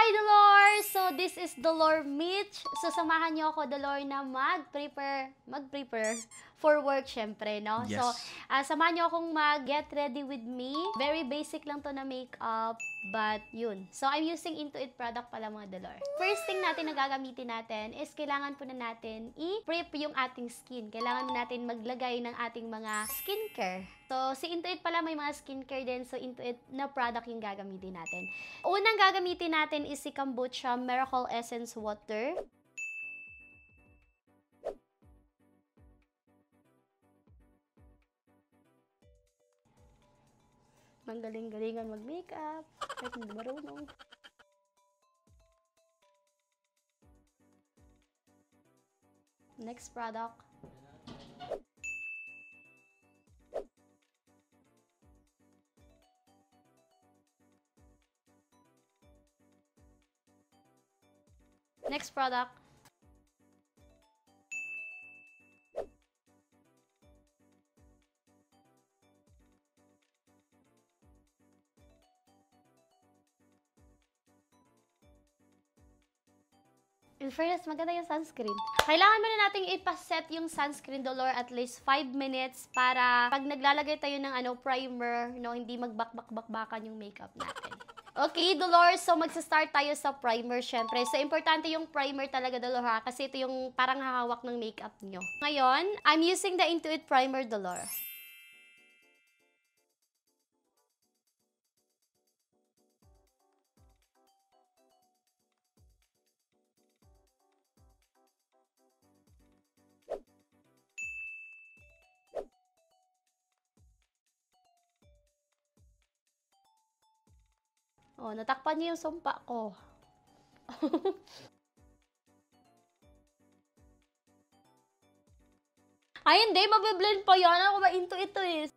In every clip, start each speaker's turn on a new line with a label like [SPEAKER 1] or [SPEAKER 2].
[SPEAKER 1] Dolor! So, this is Dolor Mitch. So, samahan niyo ako, Dolor, na mag-prepare for work, syempre, no?
[SPEAKER 2] Yes.
[SPEAKER 1] So, samahan niyo akong mag-get ready with me. Very basic lang to na makeup, but yun. So, I'm using Intuit product pala, mga Dolor. First thing natin na gagamitin natin is kailangan po na natin i-prep yung ating skin. Kailangan natin maglagay ng ating mga skincare. So, si Intuit pala may mga skincare din. So, Intuit na product yung gagamitin natin. Unang gagamitin natin is si Kombucha Miracle Essence Water. Manggaling-galingan mag-makeup. Kahit hindi marunong. Next product. Next product. In fairness, maganda yung sunscreen. Kailangan muna nating ipaset yung sunscreen, Dolor, at least 5 minutes para pag naglalagay tayo ng primer, no, hindi magbakbak-bakbakan yung makeup natin. Okay, Dolor, so magsa-start tayo sa primer, syempre. So, importante yung primer talaga, Dolor, ha? Kasi ito yung parang hahawak ng makeup nyo. Ngayon, I'm using the Intuit Primer, Dolor. Oh, natakpan niyo yung sumpa ko. Ay, hindi. Mabiblend pa yan. Ako ba into ito eh.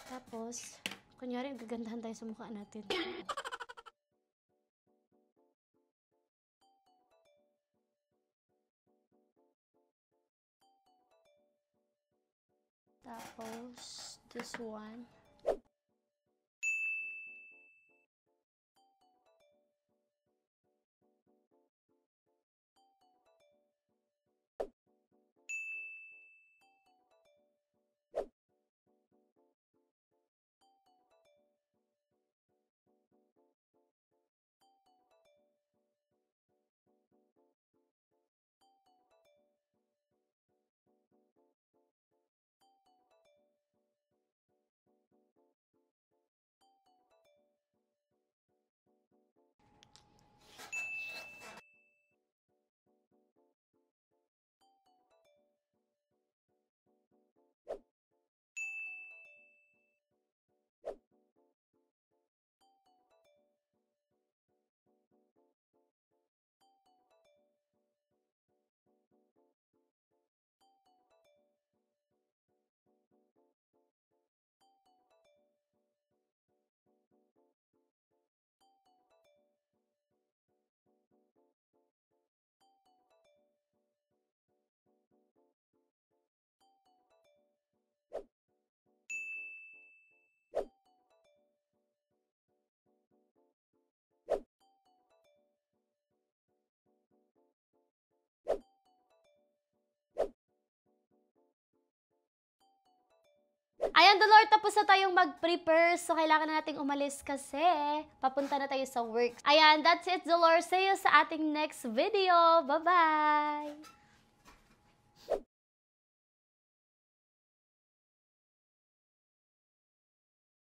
[SPEAKER 1] Tapos, kunyari, gagandahan tayo sa mukha natin. Tapos, this one. Ayan, Dolor, tapos na tayong mag-prepare. So, kailangan na nating umalis kasi papunta na tayo sa work. Ayan, that's it, Dolor. See you sa ating next video. Bye-bye!